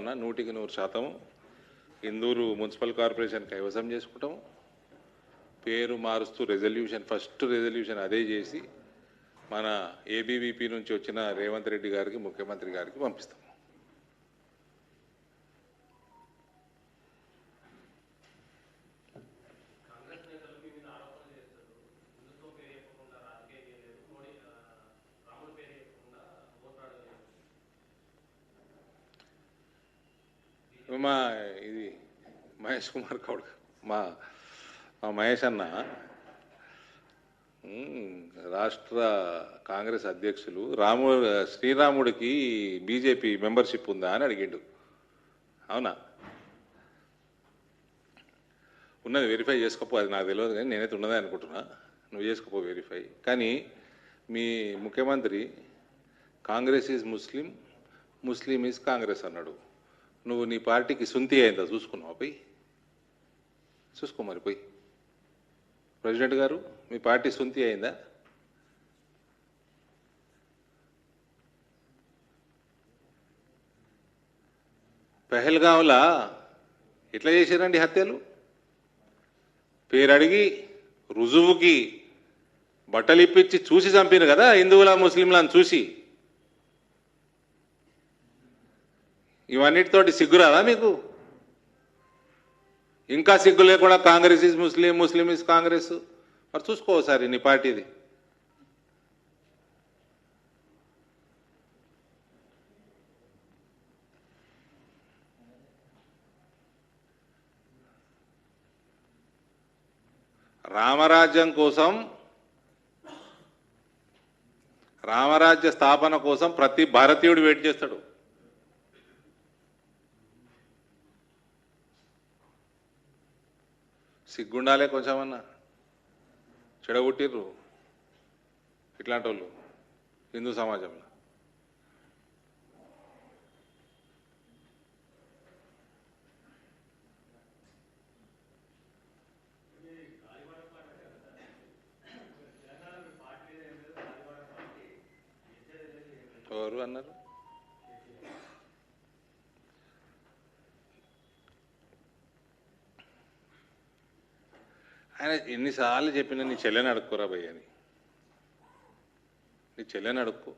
ఉన్నా 100% Indur municipal corporation కైవసం చేసుకుంటాం. పేరు మారుస్తూ ఫస్ట్ రెజల్యూషన్ అదే చేసి మన ఏబీవీపీ నుంచి వచ్చిన రేవంత్ రెడ్డి గారికి ముఖ్యమంత్రి గారికి పంపిస్తాం. మా ఇది మహేష్ కుమార్ గౌడ్ మా మహేష్ అన్న రాష్ట్ర కాంగ్రెస్ అధ్యక్షులు శ్రీరాముడికి బీజేపీ మెంబర్షిప్ ఉందా అని అడిగిండు. అవునా? ఉన్నది వెరిఫై చేసుకోపో, అది నాకు తెలియదు కానీ నేనైతే ఉన్నదే అనుకుంటున్నా. నువ్వు చేసుకోపో వెరిఫై. కానీ మీ ముఖ్యమంత్రి Congress is Muslim, Muslim is Congress అన్నాడు. నువ్వు నీ పార్టీకి సుంతి అయిందా చూసుకున్నావు? పోయి చూసుకో మరి. పోయి ప్రెసిడెంట్ గారు, మీ పార్టీ సుంతి అయిందా? పెహల్గాంలా ఎట్లా చేశారండి హత్యలు? పేరు అడిగి రుజువుకి బట్టలు ఇప్పించి చూసి చంపారు కదా హిందువుల ముస్లింలను చూసి. ఇవన్నిటితోటి సిగ్గురాదా మీకు? ఇంకా సిగ్గు లేకుండా Congress is Muslim, Muslim is Congress. మరి చూసుకో ఒకసారి నీ పార్టీది. రామరాజ్యం కోసం, రామరాజ్య స్థాపన కోసం ప్రతి భారతీయుడు వెయిట్ చేస్తాడు. సిగ్గుండాలే కొంచెమన్నా. చెడగొట్టిర్రు ఇట్లాంటి వాళ్ళు హిందూ సమాజంలో. ఎవరు అన్నారు? ఆయన ఎన్నిసార్లు చెప్పినా నీ చెల్లెని అడుక్కోరా భయ్య అని. నీ చెల్లెని అడుక్కో.